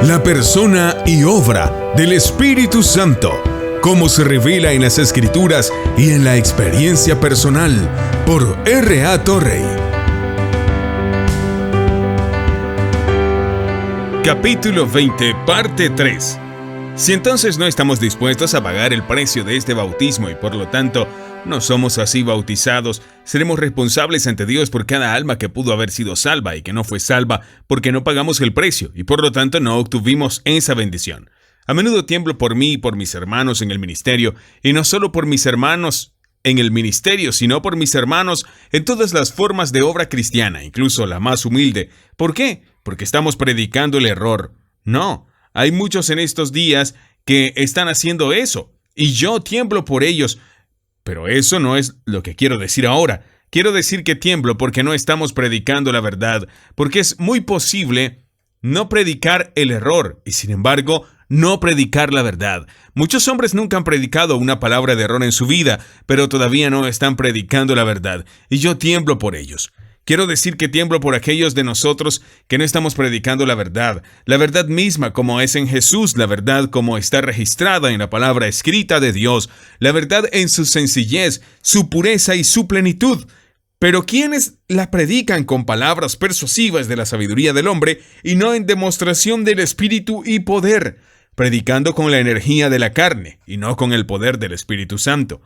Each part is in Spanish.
La persona y obra del Espíritu Santo, cómo se revela en las Escrituras y en la experiencia personal, por R.A. Torrey. Capítulo 20, parte 3. Si entonces no estamos dispuestos a pagar el precio de este bautismo y por lo tanto no somos así bautizados, seremos responsables ante Dios por cada alma que pudo haber sido salva y que no fue salva porque no pagamos el precio y por lo tanto no obtuvimos esa bendición. A menudo tiemblo por mí y por mis hermanos en el ministerio, y no solo por mis hermanos en el ministerio, sino por mis hermanos en todas las formas de obra cristiana, incluso la más humilde. ¿Por qué? Porque estamos predicando el error. No, hay muchos en estos días que están haciendo eso, y yo tiemblo por ellos. Pero eso no es lo que quiero decir ahora. Quiero decir que tiemblo porque no estamos predicando la verdad, porque es muy posible no predicar el error y, sin embargo, no predicar la verdad. Muchos hombres nunca han predicado una palabra de error en su vida, pero todavía no están predicando la verdad, y yo tiemblo por ellos. Quiero decir que tiemblo por aquellos de nosotros que no estamos predicando la verdad misma como es en Jesús, la verdad como está registrada en la palabra escrita de Dios, la verdad en su sencillez, su pureza y su plenitud. Pero quienes la predican con palabras persuasivas de la sabiduría del hombre y no en demostración del Espíritu y poder, predicando con la energía de la carne y no con el poder del Espíritu Santo.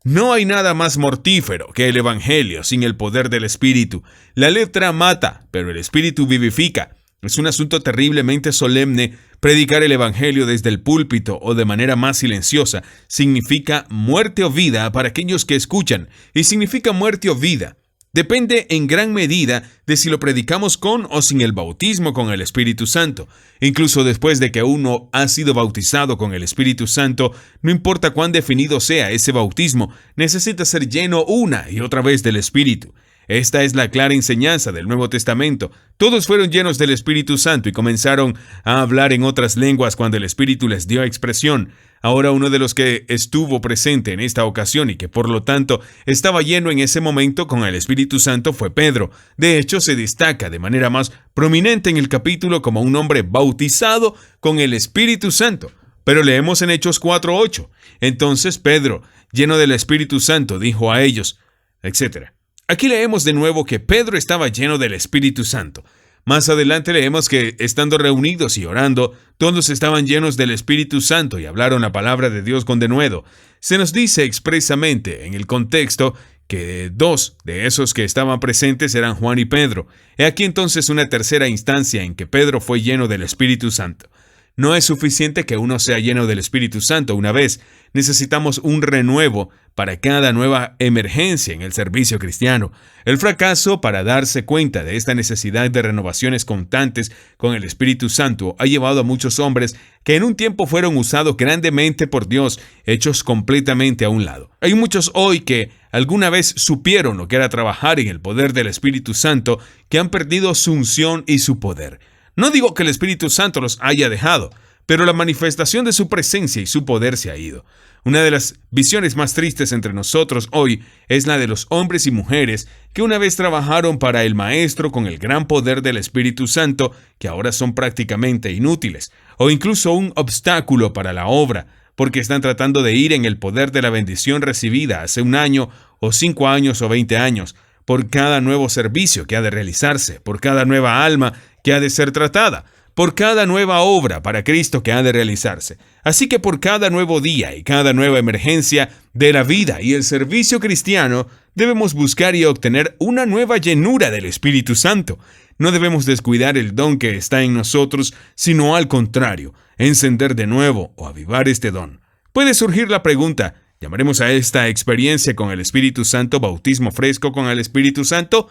No hay nada más mortífero que el Evangelio sin el poder del Espíritu. La letra mata, pero el Espíritu vivifica. Es un asunto terriblemente solemne. Predicar el Evangelio desde el púlpito o de manera más silenciosa significa muerte o vida para aquellos que escuchan, y significa muerte o vida. Depende en gran medida de si lo predicamos con o sin el bautismo con el Espíritu Santo. Incluso después de que uno ha sido bautizado con el Espíritu Santo, no importa cuán definido sea ese bautismo, necesita ser lleno una y otra vez del Espíritu. Esta es la clara enseñanza del Nuevo Testamento. Todos fueron llenos del Espíritu Santo y comenzaron a hablar en otras lenguas cuando el Espíritu les dio expresión. Ahora uno de los que estuvo presente en esta ocasión y que por lo tanto estaba lleno en ese momento con el Espíritu Santo fue Pedro. De hecho, se destaca de manera más prominente en el capítulo como un hombre bautizado con el Espíritu Santo. Pero leemos en Hechos 4:8. Entonces Pedro, lleno del Espíritu Santo, dijo a ellos, etc. Aquí leemos de nuevo que Pedro estaba lleno del Espíritu Santo. Más adelante leemos que, estando reunidos y orando, todos estaban llenos del Espíritu Santo y hablaron la palabra de Dios con denuedo. Se nos dice expresamente en el contexto que dos de esos que estaban presentes eran Juan y Pedro. He aquí entonces una tercera instancia en que Pedro fue lleno del Espíritu Santo. No es suficiente que uno sea lleno del Espíritu Santo una vez. Necesitamos un renuevo para cada nueva emergencia en el servicio cristiano. El fracaso para darse cuenta de esta necesidad de renovaciones constantes con el Espíritu Santo ha llevado a muchos hombres que en un tiempo fueron usados grandemente por Dios, hechos completamente a un lado. Hay muchos hoy que alguna vez supieron lo que era trabajar en el poder del Espíritu Santo, que han perdido su unción y su poder. No digo que el Espíritu Santo los haya dejado, pero la manifestación de su presencia y su poder se ha ido. Una de las visiones más tristes entre nosotros hoy es la de los hombres y mujeres que una vez trabajaron para el Maestro con el gran poder del Espíritu Santo, que ahora son prácticamente inútiles, o incluso un obstáculo para la obra, porque están tratando de ir en el poder de la bendición recibida hace 1 año, o 5 años, o 20 años, por cada nuevo servicio que ha de realizarse, por cada nueva alma que ha de ser tratada, por cada nueva obra para Cristo que ha de realizarse. Así que por cada nuevo día y cada nueva emergencia de la vida y el servicio cristiano, debemos buscar y obtener una nueva llenura del Espíritu Santo. No debemos descuidar el don que está en nosotros, sino al contrario, encender de nuevo o avivar este don. Puede surgir la pregunta, ¿llamaremos a esta experiencia con el Espíritu Santo bautismo fresco con el Espíritu Santo?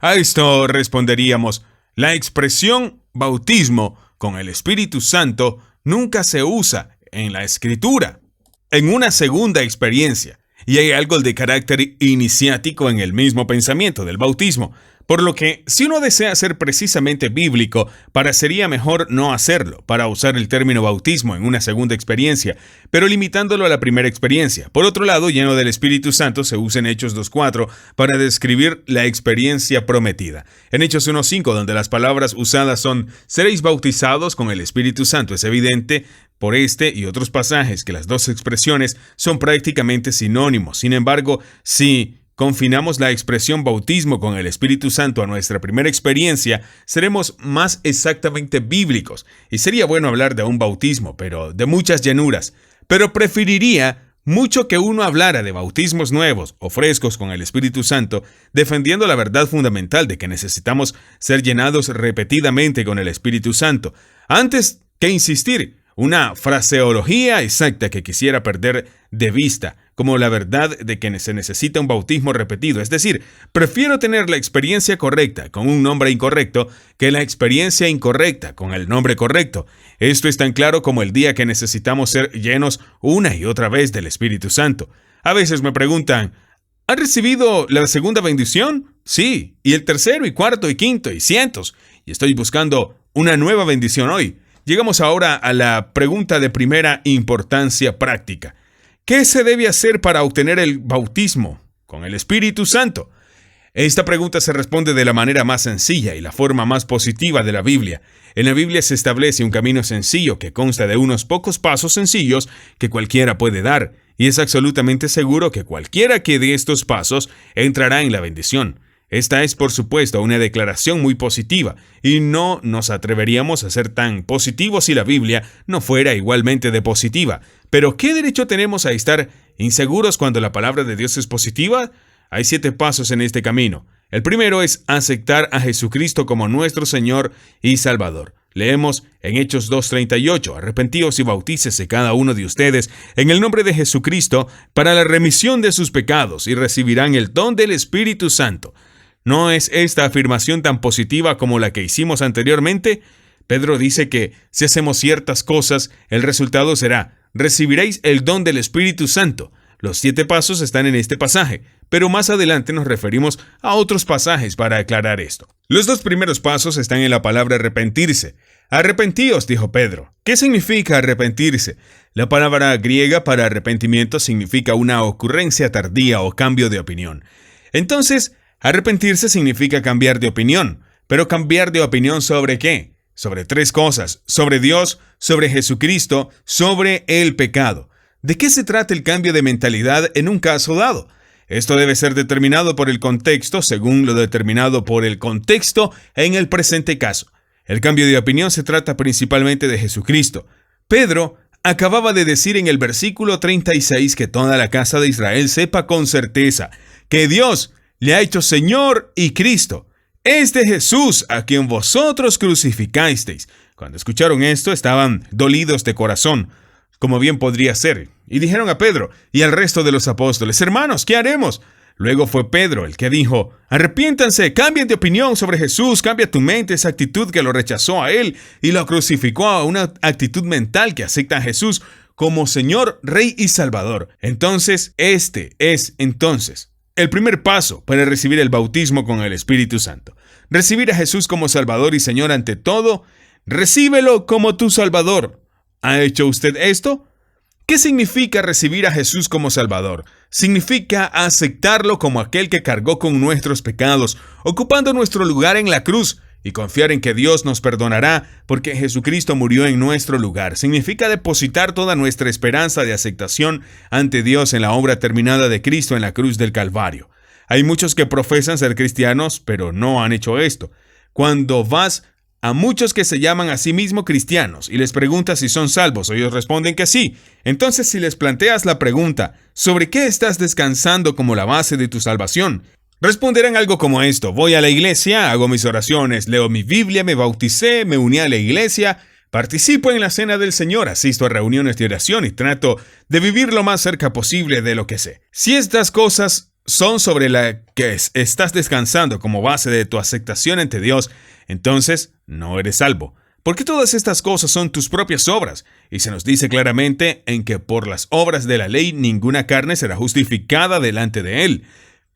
A esto responderíamos, la expresión bautismo con el Espíritu Santo nunca se usa en la Escritura. En una segunda experiencia, y hay algo de carácter iniciático en el mismo pensamiento del bautismo, Por lo que, si uno desea ser precisamente bíblico, parecería mejor no hacerlo, para usar el término bautismo en una segunda experiencia, pero limitándolo a la primera experiencia. Por otro lado, lleno del Espíritu Santo se usa en Hechos 2:4 para describir la experiencia prometida. En Hechos 1:5, donde las palabras usadas son seréis bautizados con el Espíritu Santo, es evidente por este y otros pasajes que las dos expresiones son prácticamente sinónimos. Sin embargo, si confinamos la expresión bautismo con el Espíritu Santo a nuestra primera experiencia, seremos más exactamente bíblicos. Y sería bueno hablar de un bautismo, pero de muchas llanuras. Pero preferiría mucho que uno hablara de bautismos nuevos o frescos con el Espíritu Santo, defendiendo la verdad fundamental de que necesitamos ser llenados repetidamente con el Espíritu Santo, antes que insistir una fraseología exacta que quisiera perder de vista, como la verdad de que se necesita un bautismo repetido. Es decir, prefiero tener la experiencia correcta con un nombre incorrecto que la experiencia incorrecta con el nombre correcto. Esto es tan claro como el día que necesitamos ser llenos una y otra vez del Espíritu Santo. A veces me preguntan, ¿han recibido la segunda bendición? Sí, y el tercero y cuarto y quinto y cientos. Y estoy buscando una nueva bendición hoy. Llegamos ahora a la pregunta de primera importancia práctica. ¿Qué se debe hacer para obtener el bautismo con el Espíritu Santo? Esta pregunta se responde de la manera más sencilla y la forma más positiva de la Biblia. En la Biblia se establece un camino sencillo que consta de unos pocos pasos sencillos que cualquiera puede dar, y es absolutamente seguro que cualquiera que dé estos pasos entrará en la bendición. Esta es, por supuesto, una declaración muy positiva, y no nos atreveríamos a ser tan positivos si la Biblia no fuera igualmente de positiva. Pero, ¿qué derecho tenemos a estar inseguros cuando la palabra de Dios es positiva? Hay 7 pasos en este camino. El primero es aceptar a Jesucristo como nuestro Señor y Salvador. Leemos en Hechos 2:38, arrepentíos y bautícese cada uno de ustedes en el nombre de Jesucristo para la remisión de sus pecados y recibirán el don del Espíritu Santo. ¿No es esta afirmación tan positiva como la que hicimos anteriormente? Pedro dice que si hacemos ciertas cosas, el resultado será, recibiréis el don del Espíritu Santo. Los 7 pasos están en este pasaje, pero más adelante nos referimos a otros pasajes para aclarar esto. Los 2 primeros pasos están en la palabra arrepentirse. Arrepentíos, dijo Pedro. ¿Qué significa arrepentirse? La palabra griega para arrepentimiento significa una ocurrencia tardía o cambio de opinión. Entonces, arrepentirse significa cambiar de opinión. ¿Pero cambiar de opinión sobre qué? Sobre 3 cosas: sobre Dios, sobre Jesucristo, sobre el pecado. ¿De qué se trata el cambio de mentalidad en un caso dado? Esto debe ser determinado por el contexto, según lo determinado por el contexto en el presente caso. El cambio de opinión se trata principalmente de Jesucristo. Pedro acababa de decir en el versículo 36 que toda la casa de Israel sepa con certeza que Dios le ha hecho Señor y Cristo. Este Jesús a quien vosotros crucificasteis. Cuando escucharon esto, estaban dolidos de corazón, como bien podría ser, y dijeron a Pedro y al resto de los apóstoles: hermanos, ¿qué haremos? Luego fue Pedro el que dijo: arrepiéntanse, cambien de opinión sobre Jesús, cambia tu mente, esa actitud que lo rechazó a él y lo crucificó, a una actitud mental que acepta a Jesús como Señor, Rey y Salvador. Entonces, este es el primer paso para recibir el bautismo con el Espíritu Santo. Recibir a Jesús como Salvador y Señor ante todo. Recíbelo como tu Salvador. ¿Ha hecho usted esto? ¿Qué significa recibir a Jesús como Salvador? Significa aceptarlo como aquel que cargó con nuestros pecados, ocupando nuestro lugar en la cruz, y confiar en que Dios nos perdonará porque Jesucristo murió en nuestro lugar. Significa depositar toda nuestra esperanza de aceptación ante Dios en la obra terminada de Cristo en la cruz del Calvario. Hay muchos que profesan ser cristianos, pero no han hecho esto. Cuando vas a muchos que se llaman a sí mismos cristianos y les preguntas si son salvos, ellos responden que sí. Entonces, si les planteas la pregunta, ¿sobre qué estás descansando como la base de tu salvación?, responderán algo como esto: voy a la iglesia, hago mis oraciones, leo mi Biblia, me bauticé, me uní a la iglesia, participo en la cena del Señor, asisto a reuniones de oración y trato de vivir lo más cerca posible de lo que sé. Si estas cosas son sobre la que estás descansando como base de tu aceptación ante Dios, entonces no eres salvo. Porque todas estas cosas son tus propias obras, y se nos dice claramente en que por las obras de la ley ninguna carne será justificada delante de Él.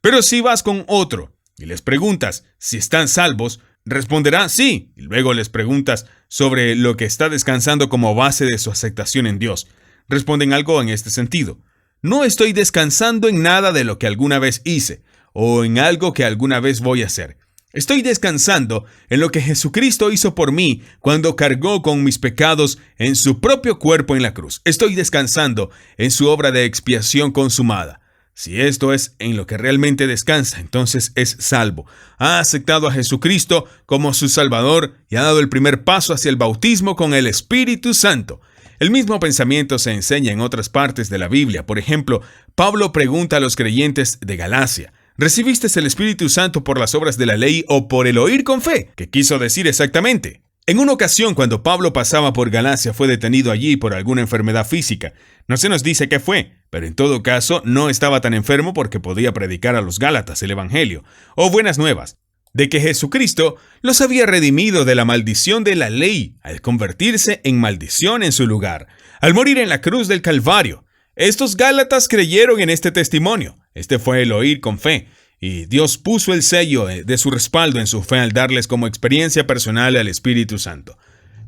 Pero si vas con otro y les preguntas si están salvos, responderá sí, y luego les preguntas sobre lo que está descansando como base de su aceptación en Dios. Responden algo en este sentido: no estoy descansando en nada de lo que alguna vez hice, o en algo que alguna vez voy a hacer. Estoy descansando en lo que Jesucristo hizo por mí cuando cargó con mis pecados en su propio cuerpo en la cruz. Estoy descansando en su obra de expiación consumada. Si esto es en lo que realmente descansa, entonces es salvo. Ha aceptado a Jesucristo como su Salvador y ha dado el primer paso hacia el bautismo con el Espíritu Santo. El mismo pensamiento se enseña en otras partes de la Biblia. Por ejemplo, Pablo pregunta a los creyentes de Galacia: ¿recibiste el Espíritu Santo por las obras de la ley o por el oír con fe? ¿Qué quiso decir exactamente? En una ocasión, cuando Pablo pasaba por Galacia, fue detenido allí por alguna enfermedad física. No se nos dice qué fue, pero en todo caso no estaba tan enfermo porque podía predicar a los Gálatas el Evangelio, o buenas nuevas, de que Jesucristo los había redimido de la maldición de la ley al convertirse en maldición en su lugar, al morir en la cruz del Calvario. Estos Gálatas creyeron en este testimonio. Este fue el oír con fe, y Dios puso el sello de su respaldo en su fe al darles como experiencia personal al Espíritu Santo.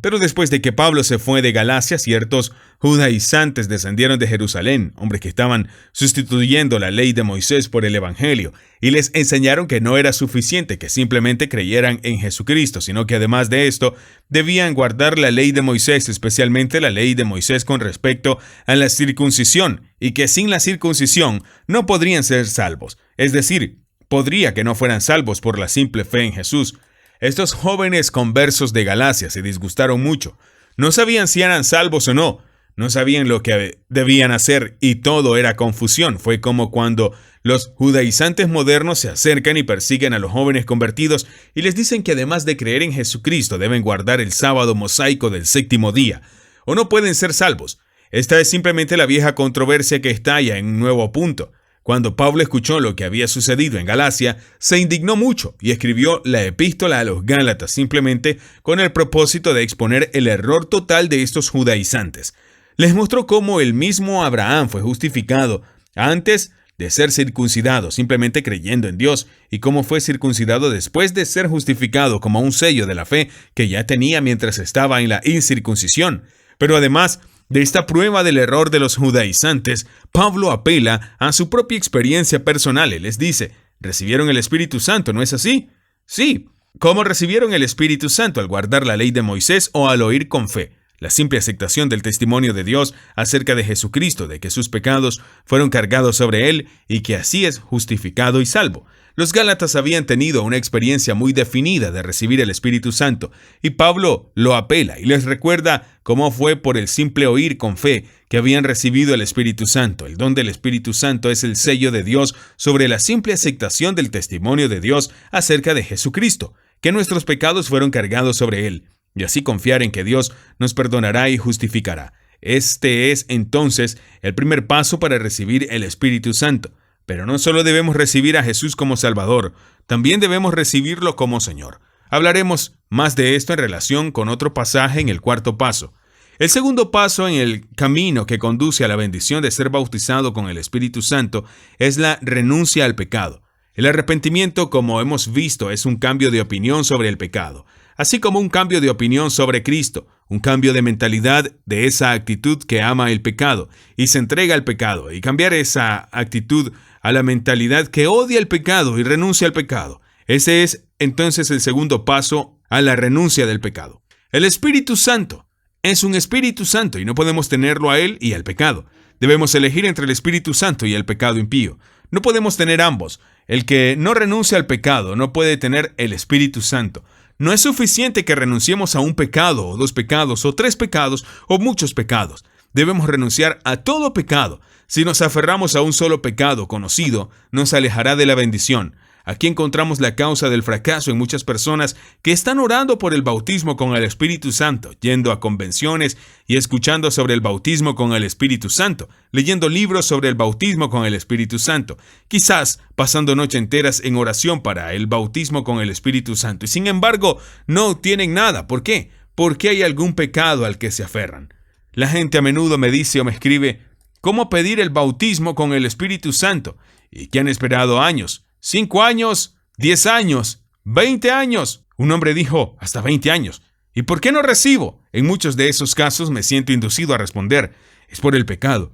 Pero después de que Pablo se fue de Galacia, ciertos judaizantes descendieron de Jerusalén, hombres que estaban sustituyendo la ley de Moisés por el Evangelio, y les enseñaron que no era suficiente que simplemente creyeran en Jesucristo, sino que además de esto, debían guardar la ley de Moisés, especialmente la ley de Moisés con respecto a la circuncisión, y que sin la circuncisión no podrían ser salvos. Es decir, podría que no fueran salvos por la simple fe en Jesús. Estos jóvenes conversos de Galacia se disgustaron mucho. No sabían si eran salvos o no. No sabían lo que debían hacer y todo era confusión. Fue como cuando los judaizantes modernos se acercan y persiguen a los jóvenes convertidos y les dicen que además de creer en Jesucristo deben guardar el sábado mosaico del séptimo día, o no pueden ser salvos. Esta es simplemente la vieja controversia que estalla en un nuevo punto. Cuando Pablo escuchó lo que había sucedido en Galacia, se indignó mucho y escribió la epístola a los Gálatas simplemente con el propósito de exponer el error total de estos judaizantes. Les mostró cómo el mismo Abraham fue justificado antes de ser circuncidado, simplemente creyendo en Dios, y cómo fue circuncidado después de ser justificado como un sello de la fe que ya tenía mientras estaba en la incircuncisión. Pero además de esta prueba del error de los judaizantes, Pablo apela a su propia experiencia personal. Él les dice: ¿recibieron el Espíritu Santo, no es así? Sí. ¿Cómo recibieron el Espíritu Santo? ¿Al guardar la ley de Moisés o al oír con fe? La simple aceptación del testimonio de Dios acerca de Jesucristo, de que sus pecados fueron cargados sobre él y que así es justificado y salvo. Los Gálatas habían tenido una experiencia muy definida de recibir el Espíritu Santo, y Pablo lo apela y les recuerda cómo fue por el simple oír con fe que habían recibido el Espíritu Santo. El don del Espíritu Santo es el sello de Dios sobre la simple aceptación del testimonio de Dios acerca de Jesucristo, que nuestros pecados fueron cargados sobre él, y así confiar en que Dios nos perdonará y justificará. Este es entonces el primer paso para recibir el Espíritu Santo. Pero no solo debemos recibir a Jesús como Salvador, también debemos recibirlo como Señor. Hablaremos más de esto en relación con otro pasaje en el cuarto paso. El segundo paso en el camino que conduce a la bendición de ser bautizado con el Espíritu Santo es la renuncia al pecado. El arrepentimiento, como hemos visto, es un cambio de opinión sobre el pecado, así como un cambio de opinión sobre Cristo, un cambio de mentalidad de esa actitud que ama el pecado y se entrega al pecado, y cambiar esa actitud a la mentalidad que odia el pecado y renuncia al pecado. Ese es entonces el segundo paso a la renuncia del pecado. El Espíritu Santo es un Espíritu Santo y no podemos tenerlo a él y al pecado. Debemos elegir entre el Espíritu Santo y el pecado impío. No podemos tener ambos. El que no renuncia al pecado no puede tener el Espíritu Santo. No es suficiente que renunciemos a un pecado, o dos pecados, o tres pecados, o muchos pecados. Debemos renunciar a todo pecado. Si nos aferramos a un solo pecado conocido, nos alejará de la bendición. Aquí encontramos la causa del fracaso en muchas personas que están orando por el bautismo con el Espíritu Santo, yendo a convenciones y escuchando sobre el bautismo con el Espíritu Santo, leyendo libros sobre el bautismo con el Espíritu Santo, quizás pasando noches enteras en oración para el bautismo con el Espíritu Santo, y sin embargo no obtienen nada. ¿Por qué? Porque hay algún pecado al que se aferran. La gente a menudo me dice o me escribe cómo pedir el bautismo con el Espíritu Santo, y que han esperado años, 5 años, 10 años, 20 años. Un hombre dijo, hasta 20 años. ¿Y por qué no recibo? En muchos de esos casos me siento inducido a responder, es por el pecado.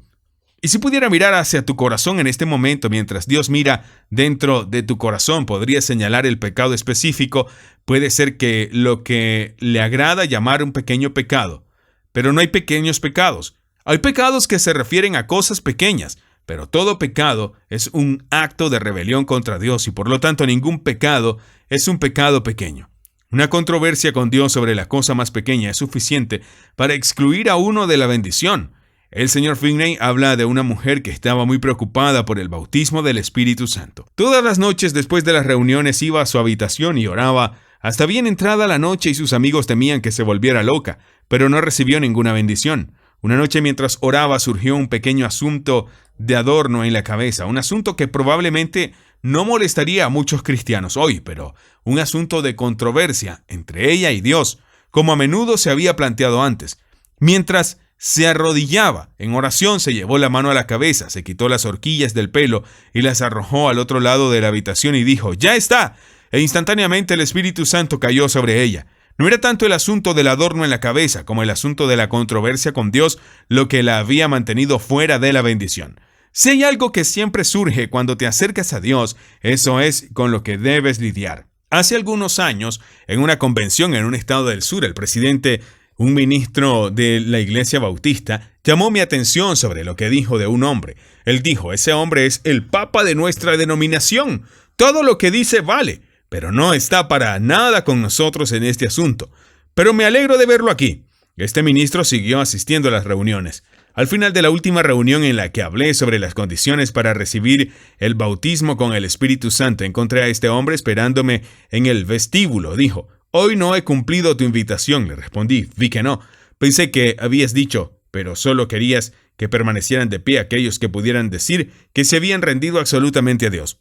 Y si pudiera mirar hacia tu corazón en este momento, mientras Dios mira dentro de tu corazón, podría señalar el pecado específico. Puede ser que lo que le agrada llamar un pequeño pecado. Pero no hay pequeños pecados. Hay pecados que se refieren a cosas pequeñas, pero todo pecado es un acto de rebelión contra Dios y por lo tanto ningún pecado es un pecado pequeño. Una controversia con Dios sobre la cosa más pequeña es suficiente para excluir a uno de la bendición. El señor Finney habla de una mujer que estaba muy preocupada por el bautismo del Espíritu Santo. Todas las noches después de las reuniones iba a su habitación y oraba hasta bien entrada la noche y sus amigos temían que se volviera loca, pero no recibió ninguna bendición. Una noche mientras oraba surgió un pequeño asunto de adorno en la cabeza, un asunto que probablemente no molestaría a muchos cristianos hoy, pero un asunto de controversia entre ella y Dios, como a menudo se había planteado antes. Mientras se arrodillaba en oración, se llevó la mano a la cabeza, se quitó las horquillas del pelo y las arrojó al otro lado de la habitación y dijo, ¡ya está! E instantáneamente el Espíritu Santo cayó sobre ella. No era tanto el asunto del adorno en la cabeza como el asunto de la controversia con Dios lo que la había mantenido fuera de la bendición. Si hay algo que siempre surge cuando te acercas a Dios, eso es con lo que debes lidiar. Hace algunos años, en una convención en un estado del sur, el presidente, un ministro de la Iglesia Bautista, llamó mi atención sobre lo que dijo de un hombre. Él dijo, ese hombre es el papa de nuestra denominación. Todo lo que dice vale, pero no está para nada con nosotros en este asunto. Pero me alegro de verlo aquí. Este ministro siguió asistiendo a las reuniones. Al final de la última reunión en la que hablé sobre las condiciones para recibir el bautismo con el Espíritu Santo, encontré a este hombre esperándome en el vestíbulo. Dijo, hoy no he cumplido tu invitación, le respondí. Vi que no. Pensé que habías dicho, pero solo querías que permanecieran de pie aquellos que pudieran decir que se habían rendido absolutamente a Dios.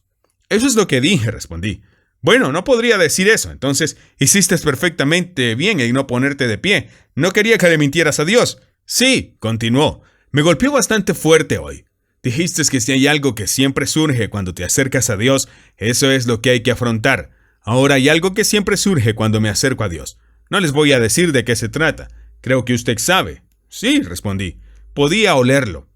Eso es lo que dije, respondí. Bueno, no podría decir eso. Entonces, hiciste perfectamente bien en no ponerte de pie. No quería que le mintieras a Dios. Sí, continuó. Me golpeó bastante fuerte hoy. Dijiste que si hay algo que siempre surge cuando te acercas a Dios, eso es lo que hay que afrontar. Ahora hay algo que siempre surge cuando me acerco a Dios. No les voy a decir de qué se trata. Creo que usted sabe. Sí, respondí. Podía olerlo.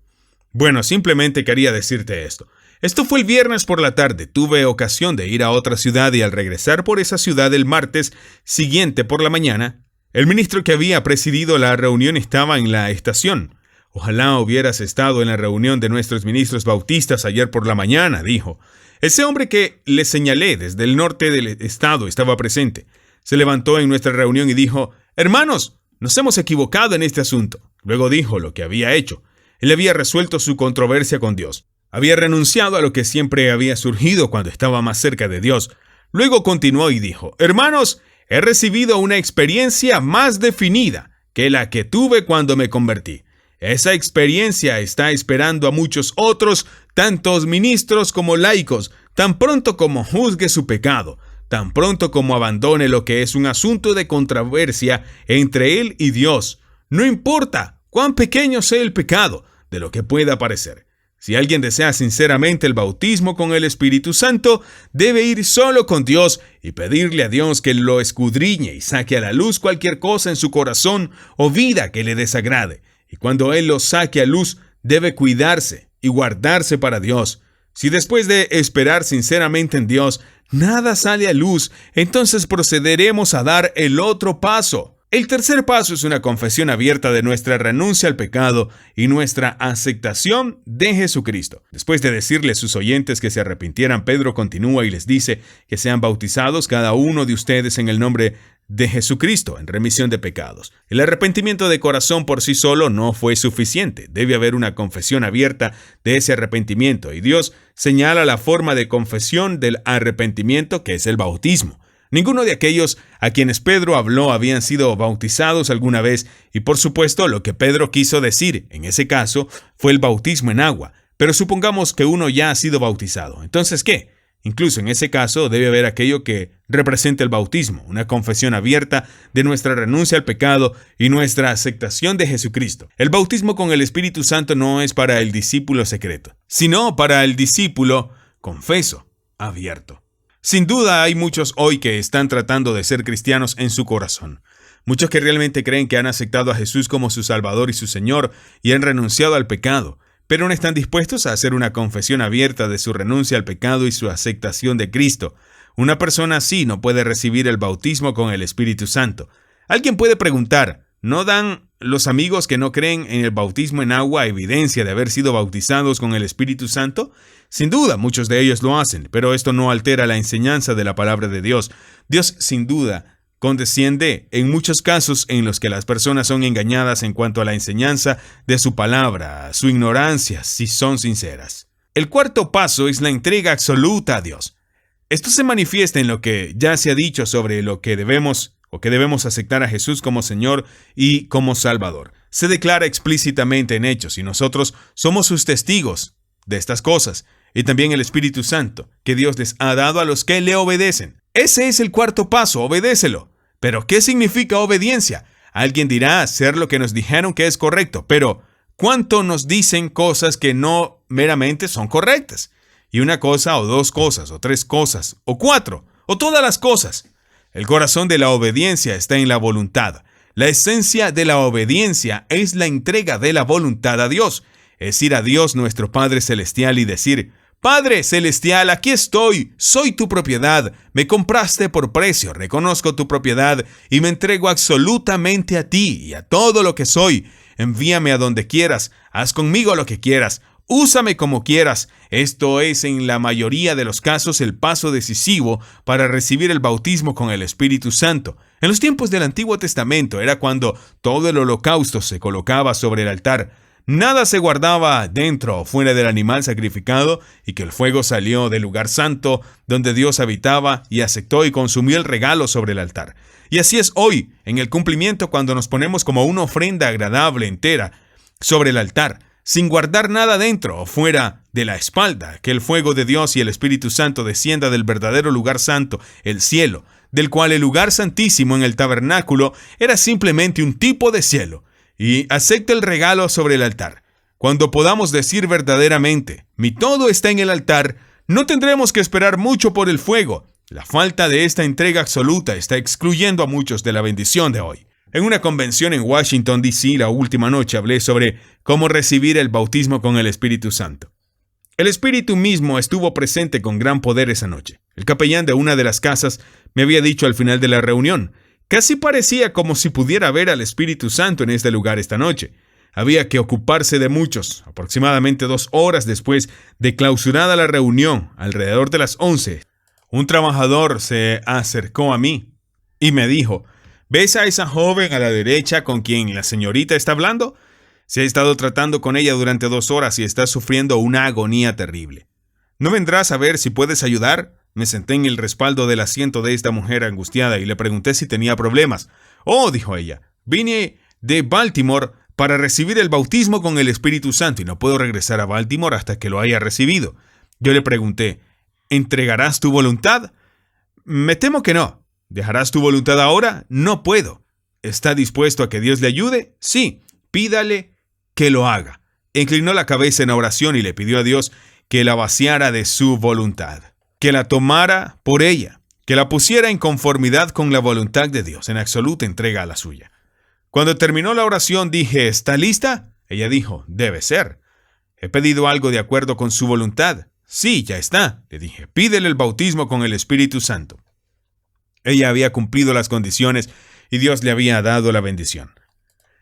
Bueno, simplemente quería decirte esto. Esto fue el viernes por la tarde. Tuve ocasión de ir a otra ciudad y al regresar por esa ciudad el martes siguiente por la mañana, el ministro que había presidido la reunión estaba en la estación. Ojalá hubieras estado en la reunión de nuestros ministros bautistas ayer por la mañana, dijo. Ese hombre que le señalé desde el norte del estado estaba presente. Se levantó en nuestra reunión y dijo, hermanos, nos hemos equivocado en este asunto. Luego dijo lo que había hecho. Él había resuelto su controversia con Dios. Había renunciado a lo que siempre había surgido cuando estaba más cerca de Dios. Luego continuó y dijo, hermanos, he recibido una experiencia más definida que la que tuve cuando me convertí. Esa experiencia está esperando a muchos otros, tantos ministros como laicos, tan pronto como juzgue su pecado, tan pronto como abandone lo que es un asunto de controversia entre él y Dios. No importa cuán pequeño sea el pecado, de lo que pueda parecer. Si alguien desea sinceramente el bautismo con el Espíritu Santo, debe ir solo con Dios y pedirle a Dios que lo escudriñe y saque a la luz cualquier cosa en su corazón o vida que le desagrade. Y cuando Él lo saque a luz, debe cuidarse y guardarse para Dios. Si después de esperar sinceramente en Dios, nada sale a luz, entonces procederemos a dar el otro paso. El tercer paso es una confesión abierta de nuestra renuncia al pecado y nuestra aceptación de Jesucristo. Después de decirle a sus oyentes que se arrepintieran, Pedro continúa y les dice que sean bautizados cada uno de ustedes en el nombre de Jesucristo en remisión de pecados. El arrepentimiento de corazón por sí solo no fue suficiente. Debe haber una confesión abierta de ese arrepentimiento y Dios señala la forma de confesión del arrepentimiento que es el bautismo. Ninguno de aquellos a quienes Pedro habló habían sido bautizados alguna vez y por supuesto lo que Pedro quiso decir en ese caso fue el bautismo en agua. Pero supongamos que uno ya ha sido bautizado. ¿Entonces qué? Incluso en ese caso debe haber aquello que representa el bautismo, una confesión abierta de nuestra renuncia al pecado y nuestra aceptación de Jesucristo. El bautismo con el Espíritu Santo no es para el discípulo secreto, sino para el discípulo confeso, abierto. Sin duda hay muchos hoy que están tratando de ser cristianos en su corazón. Muchos que realmente creen que han aceptado a Jesús como su Salvador y su Señor y han renunciado al pecado, pero no están dispuestos a hacer una confesión abierta de su renuncia al pecado y su aceptación de Cristo. Una persona así no puede recibir el bautismo con el Espíritu Santo. Alguien puede preguntar, ¿no dan los amigos que no creen en el bautismo en agua evidencia de haber sido bautizados con el Espíritu Santo? Sin duda, muchos de ellos lo hacen, pero esto no altera la enseñanza de la palabra de Dios. Dios, sin duda, condesciende en muchos casos en los que las personas son engañadas en cuanto a la enseñanza de su palabra, su ignorancia, si son sinceras. El cuarto paso es la entrega absoluta a Dios. Esto se manifiesta en lo que ya se ha dicho sobre lo que debemos aceptar a Jesús como Señor y como Salvador. Se declara explícitamente en Hechos y nosotros somos sus testigos de estas cosas, y también el Espíritu Santo, que Dios les ha dado a los que le obedecen. Ese es el cuarto paso, obedécelo. Pero, ¿qué significa obediencia? Alguien dirá hacer lo que nos dijeron que es correcto, pero ¿cuánto nos dicen cosas que no meramente son correctas? Y una cosa, o dos cosas, o tres cosas, o cuatro, o todas las cosas. El corazón de la obediencia está en la voluntad. La esencia de la obediencia es la entrega de la voluntad a Dios. Es ir a Dios nuestro Padre Celestial y decir: Padre Celestial, aquí estoy, soy tu propiedad, me compraste por precio, reconozco tu propiedad y me entrego absolutamente a ti y a todo lo que soy. Envíame a donde quieras, haz conmigo lo que quieras, úsame como quieras. Esto es en la mayoría de los casos el paso decisivo para recibir el bautismo con el Espíritu Santo. En los tiempos del Antiguo Testamento era cuando todo el holocausto se colocaba sobre el altar. Nada se guardaba dentro o fuera del animal sacrificado, y que el fuego salió del lugar santo donde Dios habitaba y aceptó y consumió el regalo sobre el altar. Y así es hoy, en el cumplimiento, cuando nos ponemos como una ofrenda agradable entera sobre el altar, sin guardar nada dentro o fuera de la espalda, que el fuego de Dios y el Espíritu Santo descienda del verdadero lugar santo, el cielo, del cual el lugar santísimo en el tabernáculo era simplemente un tipo de cielo, y acepta el regalo sobre el altar. Cuando podamos decir verdaderamente, mi todo está en el altar, no tendremos que esperar mucho por el fuego. La falta de esta entrega absoluta está excluyendo a muchos de la bendición de hoy. En una convención en Washington, D.C., la última noche hablé sobre cómo recibir el bautismo con el Espíritu Santo. El Espíritu mismo estuvo presente con gran poder esa noche. El capellán de una de las casas me había dicho al final de la reunión: casi parecía como si pudiera ver al Espíritu Santo en este lugar esta noche. Había que ocuparse de muchos. Aproximadamente 2 horas después de clausurada la reunión, alrededor de las 11, un trabajador se acercó a mí y me dijo: ¿ves a esa joven a la derecha con quien la señorita está hablando? Se ha estado tratando con ella durante 2 horas y está sufriendo una agonía terrible. ¿No vendrás a ver si puedes ayudar? Me senté en el respaldo del asiento de esta mujer angustiada y le pregunté si tenía problemas. Oh, dijo ella, vine de Baltimore para recibir el bautismo con el Espíritu Santo y no puedo regresar a Baltimore hasta que lo haya recibido. Yo le pregunté: ¿entregarás tu voluntad? Me temo que no. ¿Dejarás tu voluntad ahora? No puedo. ¿Está dispuesto a que Dios le ayude? Sí, pídale que lo haga. Inclinó la cabeza en oración y le pidió a Dios que la vaciara de su voluntad, que la tomara por ella, que la pusiera en conformidad con la voluntad de Dios, en absoluta entrega a la suya. Cuando terminó la oración dije: ¿está lista? Ella dijo: debe ser. ¿He pedido algo de acuerdo con su voluntad? Sí, ya está, le dije. Pídele el bautismo con el Espíritu Santo. Ella había cumplido las condiciones y Dios le había dado la bendición.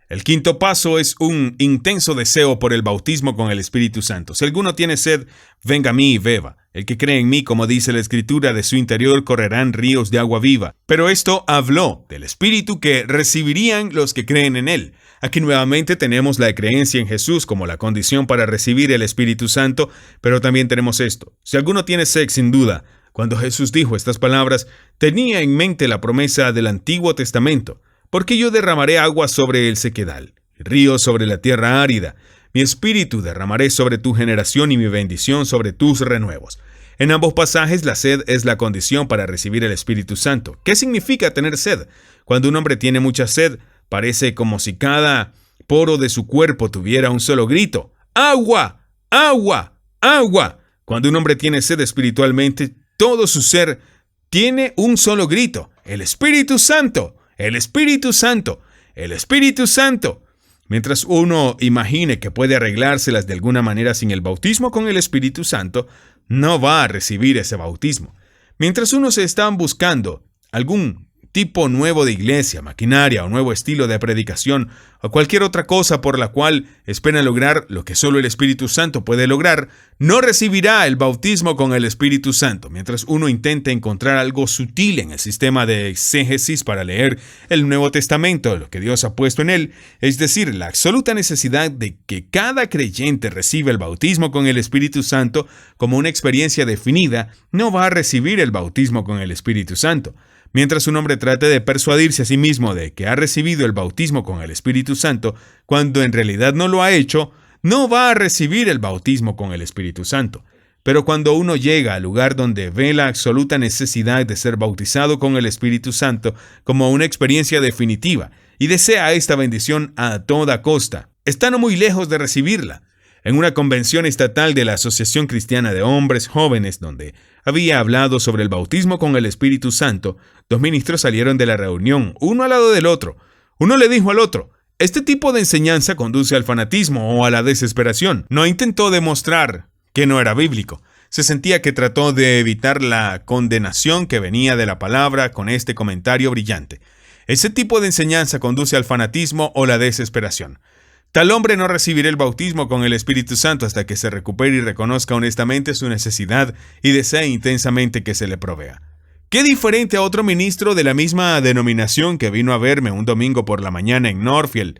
El quinto paso es un intenso deseo por el bautismo con el Espíritu Santo. Si alguno tiene sed, venga a mí y beba. El que cree en mí, como dice la Escritura, de su interior correrán ríos de agua viva. Pero esto habló del Espíritu que recibirían los que creen en Él. Aquí nuevamente tenemos la creencia en Jesús como la condición para recibir el Espíritu Santo, pero también tenemos esto. Si alguno tiene sed, sin duda, cuando Jesús dijo estas palabras, tenía en mente la promesa del Antiguo Testamento. Porque yo derramaré agua sobre el sequedal, ríos sobre la tierra árida. Mi espíritu derramaré sobre tu generación y mi bendición sobre tus renuevos. En ambos pasajes, la sed es la condición para recibir el Espíritu Santo. ¿Qué significa tener sed? Cuando un hombre tiene mucha sed, parece como si cada poro de su cuerpo tuviera un solo grito: ¡agua! ¡Agua! ¡Agua! Cuando un hombre tiene sed espiritualmente, todo su ser tiene un solo grito: el Espíritu Santo, el Espíritu Santo, el Espíritu Santo. Mientras uno imagine que puede arreglárselas de alguna manera sin el bautismo con el Espíritu Santo, no va a recibir ese bautismo. Mientras uno se está buscando algún tipo nuevo de iglesia, maquinaria o nuevo estilo de predicación o cualquier otra cosa por la cual espera lograr lo que solo el Espíritu Santo puede lograr, no recibirá el bautismo con el Espíritu Santo. Mientras uno intente encontrar algo sutil en el sistema de exégesis para leer el Nuevo Testamento, lo que Dios ha puesto en él, es decir, la absoluta necesidad de que cada creyente reciba el bautismo con el Espíritu Santo como una experiencia definida, no va a recibir el bautismo con el Espíritu Santo. Mientras un hombre trate de persuadirse a sí mismo de que ha recibido el bautismo con el Espíritu Santo, cuando en realidad no lo ha hecho, no va a recibir el bautismo con el Espíritu Santo. Pero cuando uno llega al lugar donde ve la absoluta necesidad de ser bautizado con el Espíritu Santo como una experiencia definitiva y desea esta bendición a toda costa, está no muy lejos de recibirla. En una convención estatal de la Asociación Cristiana de Hombres Jóvenes, donde había hablado sobre el bautismo con el Espíritu Santo, 2 ministros salieron de la reunión, uno al lado del otro. Uno le dijo al otro: este tipo de enseñanza conduce al fanatismo o a la desesperación. No intentó demostrar que no era bíblico. Se sentía que trató de evitar la condenación que venía de la palabra con este comentario brillante: ese tipo de enseñanza conduce al fanatismo o la desesperación. Tal hombre no recibirá el bautismo con el Espíritu Santo hasta que se recupere y reconozca honestamente su necesidad y desee intensamente que se le provea. Qué diferente a otro ministro de la misma denominación que vino a verme un domingo por la mañana en Northfield.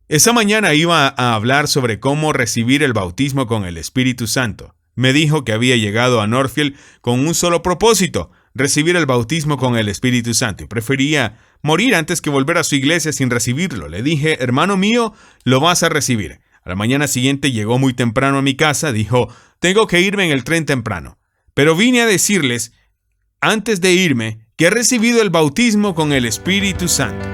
Esa mañana iba a hablar sobre cómo recibir el bautismo con el Espíritu Santo. Me dijo que había llegado a Northfield con un solo propósito: recibir el bautismo con el Espíritu Santo, y prefería morir antes que volver a su iglesia sin recibirlo. Le dije: hermano mío, lo vas a recibir. A la mañana siguiente llegó muy temprano a mi casa. Dijo: tengo que irme en el tren temprano, pero vine a decirles, antes de irme, que he recibido el bautismo con el Espíritu Santo.